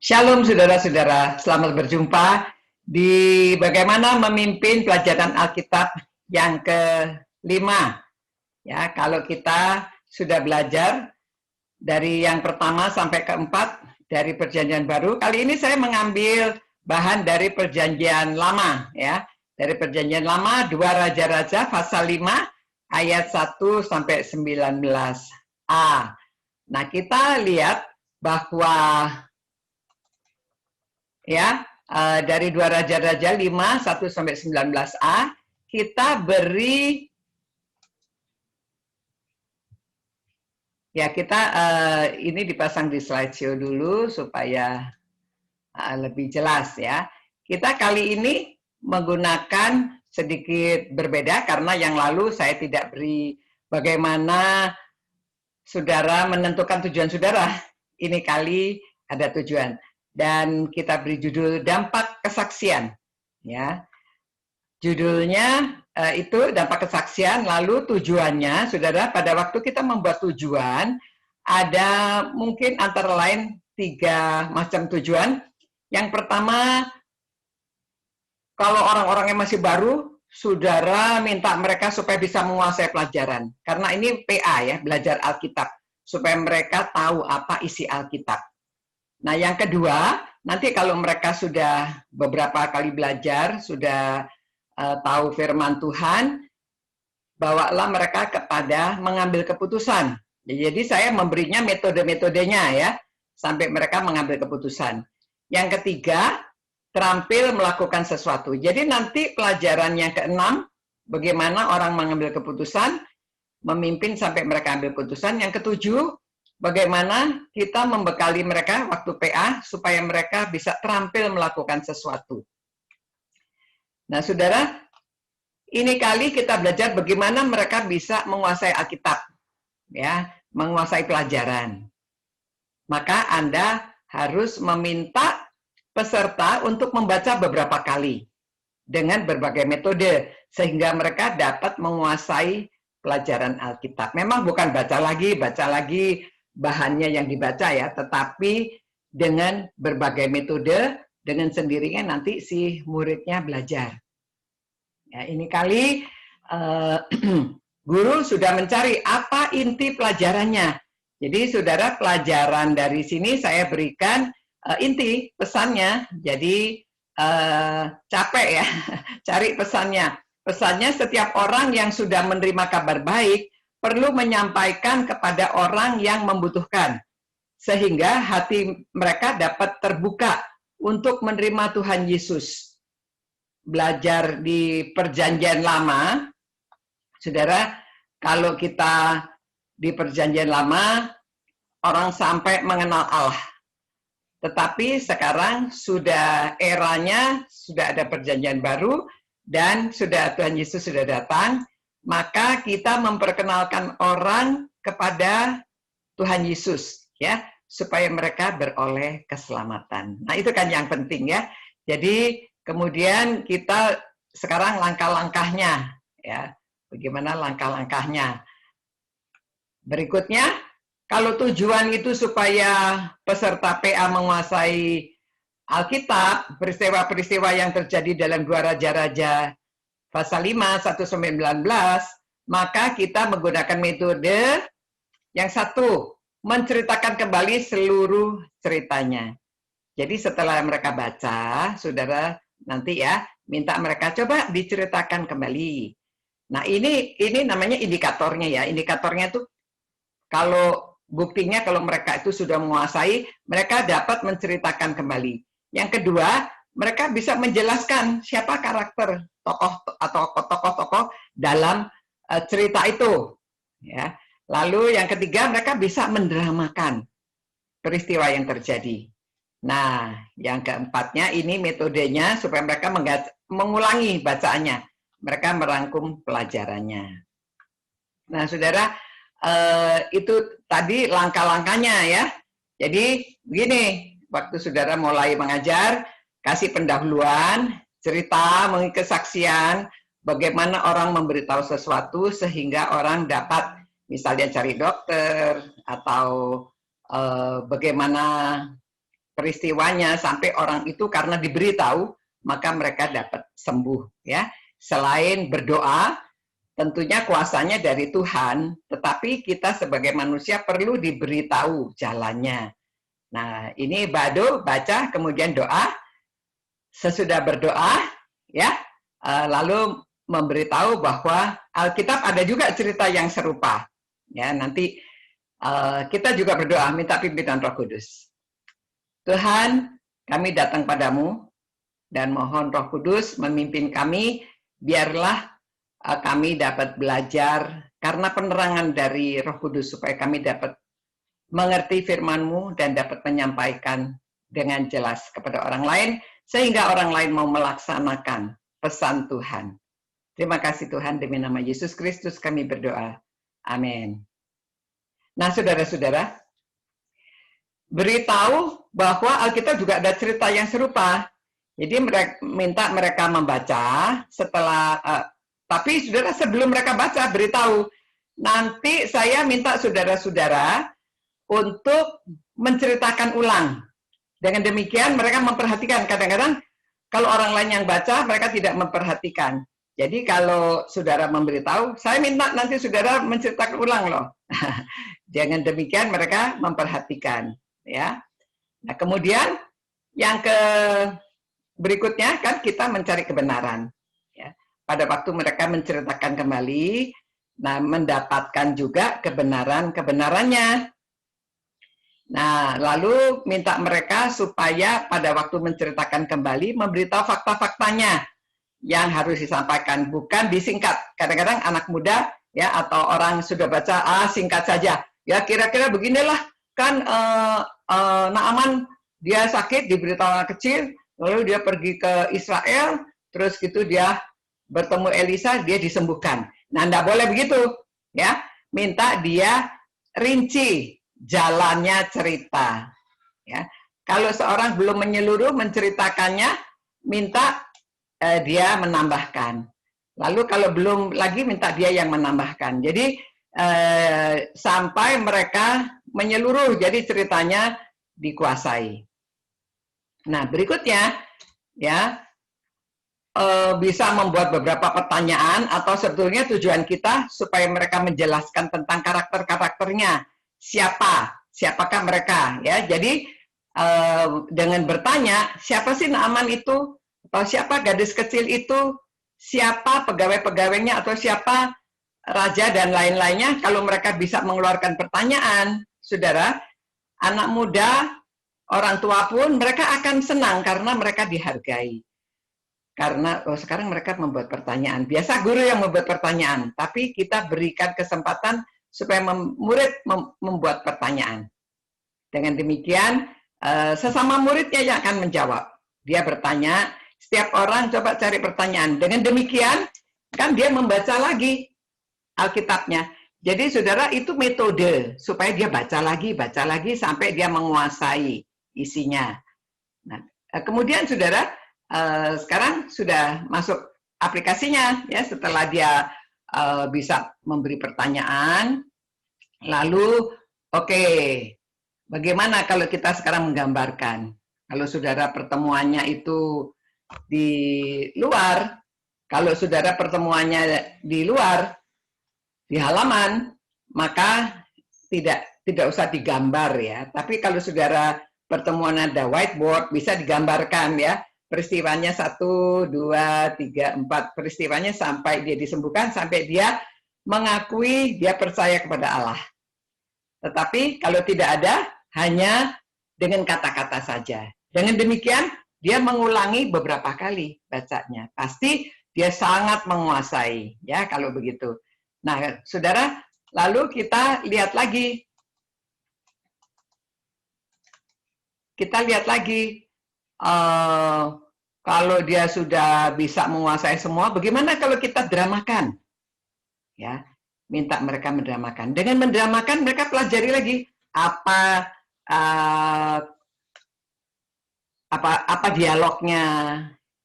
Shalom saudara-saudara, selamat berjumpa di bagaimana memimpin pelajaran Alkitab yang kelima. Ya, kalau kita sudah belajar dari yang pertama sampai keempat dari Perjanjian Baru, kali ini saya mengambil bahan dari Perjanjian Lama, ya. Dari Perjanjian Lama, 2 Raja-Raja pasal 5 ayat 1 sampai 19a. Nah, kita lihat bahwa ya dari 2 Raja-Raja 5 1 sampai 19a kita beri ya kita ini dipasang di slideshow dulu supaya lebih jelas ya. Kita kali ini menggunakan sedikit berbeda karena yang lalu saya tidak beri bagaimana saudara menentukan tujuan saudara. Ini kali ada tujuan. Dan kita beri judul dampak kesaksian, ya. Judulnya itu dampak kesaksian. Lalu tujuannya, saudara, pada waktu kita membuat tujuan ada mungkin antara lain 3 macam tujuan. Yang pertama, kalau orang-orang yang masih baru, saudara minta mereka supaya bisa menguasai pelajaran. Karena ini PA ya, belajar Alkitab, supaya mereka tahu apa isi Alkitab. Nah, yang kedua, nanti kalau mereka sudah beberapa kali belajar, sudah tahu firman Tuhan, bawalah mereka kepada mengambil keputusan. Jadi saya memberinya metode-metodenya ya, sampai mereka mengambil keputusan. Yang ketiga, terampil melakukan sesuatu. Jadi nanti pelajaran yang keenam, bagaimana orang mengambil keputusan, memimpin sampai mereka ambil keputusan. Yang ketujuh, bagaimana kita membekali mereka waktu PA supaya mereka bisa terampil melakukan sesuatu. Nah, saudara, ini kali kita belajar bagaimana mereka bisa menguasai Alkitab, ya, menguasai pelajaran. Maka Anda harus meminta peserta untuk membaca beberapa kali dengan berbagai metode sehingga mereka dapat menguasai pelajaran Alkitab. Memang bukan baca lagi bahannya yang dibaca ya, tetapi dengan berbagai metode, dengan sendirinya nanti si muridnya belajar. Ya, ini kali guru sudah mencari apa inti pelajarannya. Jadi saudara, pelajaran dari sini saya berikan inti pesannya. Jadi capek ya, cari pesannya. Pesannya setiap orang yang sudah menerima kabar baik perlu menyampaikan kepada orang yang membutuhkan, sehingga hati mereka dapat terbuka untuk menerima Tuhan Yesus. Belajar di Perjanjian Lama, saudara, kalau kita di Perjanjian Lama, orang sampai mengenal Allah. Tetapi sekarang sudah eranya, sudah ada Perjanjian Baru, dan sudah Tuhan Yesus sudah datang, maka kita memperkenalkan orang kepada Tuhan Yesus, ya, supaya mereka beroleh keselamatan. Nah, itu kan yang penting ya. Jadi kemudian kita sekarang langkah-langkahnya, ya, bagaimana langkah-langkahnya. Berikutnya, kalau tujuan itu supaya peserta PA menguasai Alkitab, peristiwa-peristiwa yang terjadi dalam 2 Raja-Raja pasal 5, 1-19, maka kita menggunakan metode yang satu, menceritakan kembali seluruh ceritanya. Jadi setelah mereka baca, saudara nanti ya, minta mereka coba diceritakan kembali. Nah ini namanya indikatornya ya, indikatornya itu kalau buktinya kalau mereka itu sudah menguasai, mereka dapat menceritakan kembali. Yang kedua, mereka bisa menjelaskan siapa karakter tokoh atau tokoh-tokoh dalam cerita itu. Ya. Lalu yang ketiga, mereka bisa mendramakan peristiwa yang terjadi. Nah, yang keempatnya ini metodenya supaya mereka mengulangi bacaannya. Mereka merangkum pelajarannya. Nah, saudara, itu tadi langkah-langkahnya ya. Jadi begini, waktu saudara mulai mengajar, kasih pendahuluan, cerita, kesaksian, bagaimana orang memberitahu sesuatu sehingga orang dapat misalnya cari dokter atau bagaimana peristiwanya sampai orang itu karena diberitahu maka mereka dapat sembuh ya. Selain berdoa, tentunya kuasanya dari Tuhan, tetapi kita sebagai manusia perlu diberitahu jalannya. Nah, ini Bado baca kemudian doa, sesudah berdoa ya, lalu memberitahu bahwa Alkitab ada juga cerita yang serupa. Ya, nanti kita juga berdoa minta pimpinan Roh Kudus. Tuhan, kami datang padamu dan mohon Roh Kudus memimpin kami, biarlah kami dapat belajar karena penerangan dari Roh Kudus supaya kami dapat mengerti firman-Mu dan dapat menyampaikan dengan jelas kepada orang lain sehingga orang lain mau melaksanakan pesan Tuhan. Terima kasih Tuhan, demi nama Yesus Kristus kami berdoa. Amin. Nah, saudara-saudara, beritahu bahwa Alkitab juga ada cerita yang serupa. Jadi minta mereka membaca setelah tapi saudara sebelum mereka baca beritahu, nanti saya minta saudara-saudara untuk menceritakan ulang. Dengan demikian mereka memperhatikan. Kadang-kadang kalau orang lain yang baca mereka tidak memperhatikan. Jadi kalau saudara memberitahu, saya minta nanti saudara menceritakan ulang loh. Dengan demikian mereka memperhatikan, ya. Nah, kemudian yang berikutnya kan kita mencari kebenaran. Ya. Pada waktu mereka menceritakan kembali, nah mendapatkan juga kebenarannya. Nah, lalu minta mereka supaya pada waktu menceritakan kembali memberitahu fakta-faktanya yang harus disampaikan, bukan disingkat. Kadang-kadang anak muda ya atau orang sudah baca singkat saja. Ya kira-kira beginilah kan Naaman dia sakit diberitahu anak kecil, lalu dia pergi ke Israel, terus gitu dia bertemu Elisa, dia disembuhkan. Nah, enggak boleh begitu, ya. Minta dia rinci jalannya cerita. Ya. Kalau seorang belum menyeluruh menceritakannya, minta dia menambahkan. Lalu kalau belum lagi minta dia yang menambahkan. Jadi sampai mereka menyeluruh, jadi ceritanya dikuasai. Nah, berikutnya ya bisa membuat beberapa pertanyaan atau sebetulnya tujuan kita supaya mereka menjelaskan tentang karakter-karakternya. Siapakah mereka ya. Jadi dengan bertanya, siapa sih Naaman itu? Atau siapa gadis kecil itu, siapa pegawai-pegawainya, atau siapa raja dan lain-lainnya. Kalau mereka bisa mengeluarkan pertanyaan, saudara, anak muda, orang tua pun mereka akan senang karena mereka dihargai. Karena sekarang mereka membuat pertanyaan. Biasa guru yang membuat pertanyaan, tapi kita berikan kesempatan supaya murid membuat pertanyaan. Dengan demikian, sesama muridnya yang akan menjawab. Dia bertanya, setiap orang coba cari pertanyaan. Dengan demikian, kan dia membaca lagi Alkitabnya. Jadi saudara, itu metode supaya dia baca lagi sampai dia menguasai isinya. Nah, kemudian saudara, sekarang sudah masuk aplikasinya ya, setelah dia bisa memberi pertanyaan. Lalu, oke, bagaimana kalau kita sekarang menggambarkan? Kalau saudara pertemuannya itu di luar, kalau saudara pertemuannya di luar, di halaman, maka tidak usah digambar ya. Tapi kalau saudara pertemuan ada whiteboard, bisa digambarkan ya. Peristiwanya 1, 2, 3, 4. Peristiwanya sampai dia disembuhkan, sampai dia mengakui dia percaya kepada Allah. Tetapi kalau tidak ada, hanya dengan kata-kata saja. Dengan demikian, dia mengulangi beberapa kali bacanya. Pasti dia sangat menguasai, ya kalau begitu. Nah, saudara, lalu kita lihat lagi. Kalau dia sudah bisa menguasai semua, bagaimana kalau kita dramakan? Ya, minta mereka mendramakan. Dengan mendramakan, mereka pelajari lagi apa dialognya,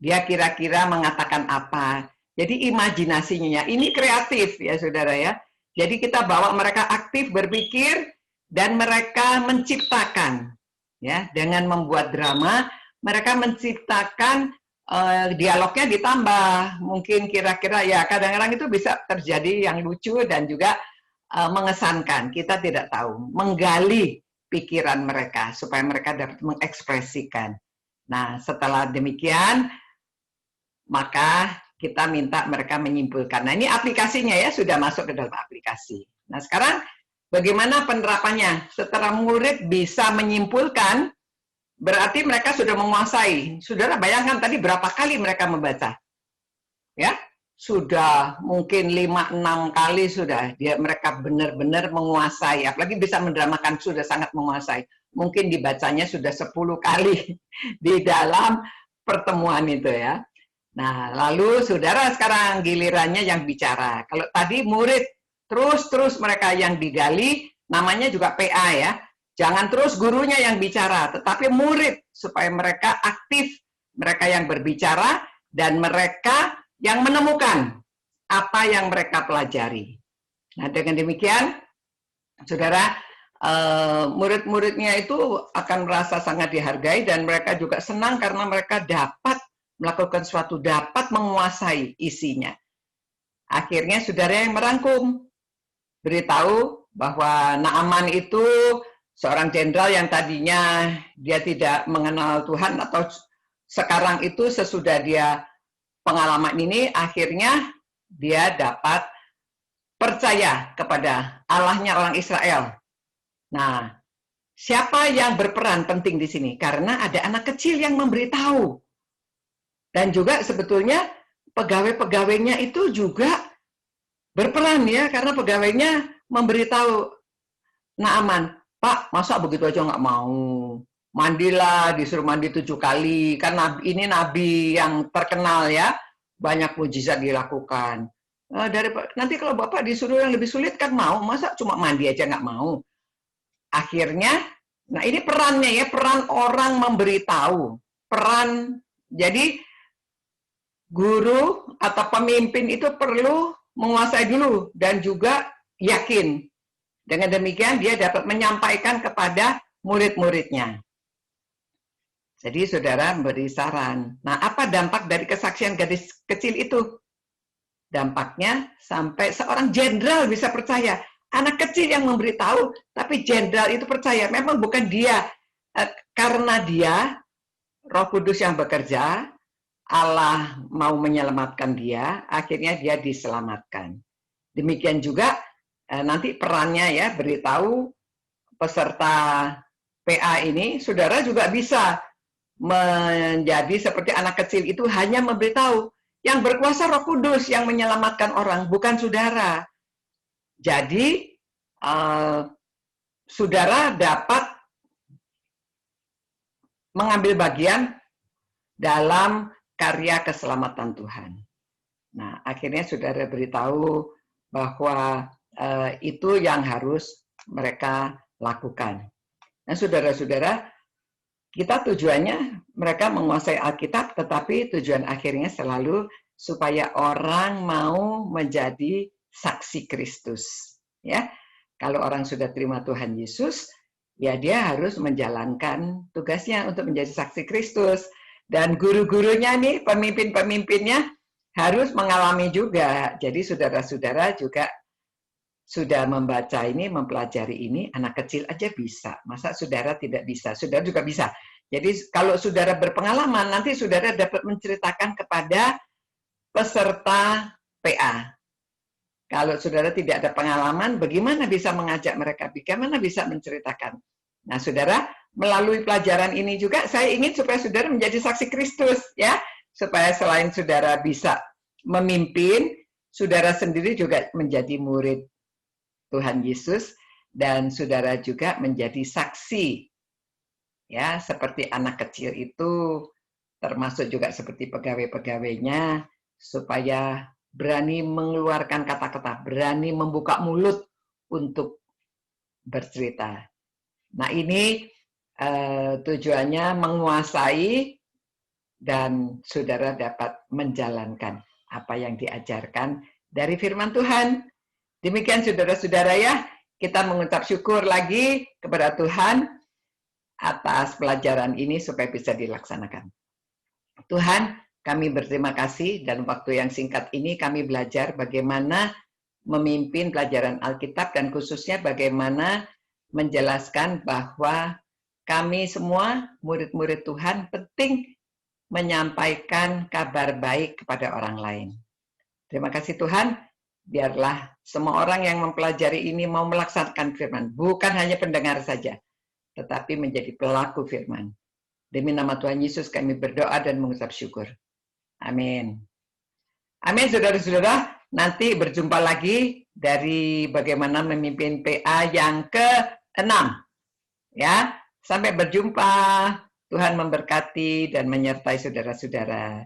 dia kira-kira mengatakan apa. Jadi imajinasinya, ini kreatif ya saudara ya. Jadi kita bawa mereka aktif berpikir dan mereka menciptakan. Ya, dengan membuat drama, mereka menciptakan dialognya ditambah. Mungkin kira-kira ya kadang-kadang itu bisa terjadi yang lucu dan juga mengesankan. Kita tidak tahu. Menggali pikiran mereka supaya mereka dapat mengekspresikan. Nah, setelah demikian, maka kita minta mereka menyimpulkan. Nah, ini aplikasinya ya, sudah masuk ke dalam aplikasi. Nah, sekarang bagaimana penerapannya? Setelah murid bisa menyimpulkan, berarti mereka sudah menguasai. Saudara bayangkan tadi berapa kali mereka membaca? Ya, sudah mungkin 5-6 kali sudah mereka benar-benar menguasai. Apalagi bisa mendramakan, sudah sangat menguasai. Mungkin dibacanya sudah 10 kali di dalam pertemuan itu ya. Nah, lalu saudara sekarang gilirannya yang bicara. Kalau tadi murid terus mereka yang digali, namanya juga PA ya. Jangan terus gurunya yang bicara, tetapi murid supaya mereka aktif, mereka yang berbicara dan mereka yang menemukan apa yang mereka pelajari. Nah, dengan demikian, saudara, murid-muridnya itu akan merasa sangat dihargai dan mereka juga senang karena mereka dapat melakukan suatu, dapat menguasai isinya. Akhirnya saudara yang merangkum, beritahu bahwa Naaman itu seorang jenderal yang tadinya dia tidak mengenal Tuhan, atau sekarang itu sesudah dia pengalaman ini, akhirnya dia dapat percaya kepada Allahnya orang Israel. Nah, siapa yang berperan penting di sini? Karena ada anak kecil yang memberitahu. Dan juga sebetulnya pegawai-pegawainya itu juga berperan ya, karena pegawainya memberitahu Naaman, Pak, masa begitu aja nggak mau? Mandilah, disuruh mandi 7 kali. Kan ini nabi yang terkenal ya, banyak mujizat dilakukan. Nanti kalau Bapak disuruh yang lebih sulit kan mau, masa cuma mandi aja nggak mau? Akhirnya, nah ini perannya ya, peran orang memberitahu. Peran, jadi guru atau pemimpin itu perlu menguasai dulu dan juga yakin. Dengan demikian dia dapat menyampaikan kepada murid-muridnya. Jadi saudara beri saran. Nah, apa dampak dari kesaksian gadis kecil itu? Dampaknya sampai seorang jenderal bisa percaya. Anak kecil yang memberitahu, tapi jenderal itu percaya. Memang bukan dia, karena dia, Roh Kudus yang bekerja, Allah mau menyelamatkan dia, akhirnya dia diselamatkan. Demikian juga nanti perannya ya, beritahu peserta PA ini, saudara juga bisa menjadi seperti anak kecil itu, hanya memberitahu. Yang berkuasa Roh Kudus yang menyelamatkan orang, bukan saudara. Jadi saudara dapat mengambil bagian dalam karya keselamatan Tuhan. Nah, akhirnya saudara beritahu bahwa itu yang harus mereka lakukan. Nah, saudara-saudara, kita tujuannya mereka menguasai Alkitab, tetapi tujuan akhirnya selalu supaya orang mau menjadi saksi Kristus. Ya, kalau orang sudah terima Tuhan Yesus, ya dia harus menjalankan tugasnya untuk menjadi saksi Kristus. Dan guru-gurunya nih, pemimpin-pemimpinnya harus mengalami juga. Jadi saudara-saudara juga sudah membaca ini, mempelajari ini, anak kecil aja bisa. Masa saudara tidak bisa? Saudara juga bisa. Jadi kalau saudara berpengalaman, nanti saudara dapat menceritakan kepada peserta PA. Kalau saudara tidak ada pengalaman, bagaimana bisa mengajak mereka? Bagaimana bisa menceritakan? Nah, saudara, melalui pelajaran ini juga saya ingin supaya saudara menjadi saksi Kristus, ya, supaya selain saudara bisa memimpin, saudara sendiri juga menjadi murid Tuhan Yesus, dan saudara juga menjadi saksi, ya, seperti anak kecil itu, termasuk juga seperti pegawai-pegawainya, supaya berani mengeluarkan kata-kata, berani membuka mulut untuk bercerita. Nah, ini tujuannya menguasai dan saudara dapat menjalankan apa yang diajarkan dari firman Tuhan. Demikian saudara-saudara ya, kita mengucap syukur lagi kepada Tuhan atas pelajaran ini supaya bisa dilaksanakan. Tuhan, kami berterima kasih dalam waktu yang singkat ini kami belajar bagaimana memimpin pelajaran Alkitab dan khususnya bagaimana menjelaskan bahwa kami semua murid-murid Tuhan penting menyampaikan kabar baik kepada orang lain. Terima kasih Tuhan, biarlah semua orang yang mempelajari ini mau melaksanakan firman, bukan hanya pendengar saja, tetapi menjadi pelaku firman. Demi nama Tuhan Yesus kami berdoa dan mengucap syukur. Amin. Amin, saudara-saudara. Nanti berjumpa lagi dari bagaimana memimpin PA yang ke-6. Ya, sampai berjumpa. Tuhan memberkati dan menyertai saudara-saudara.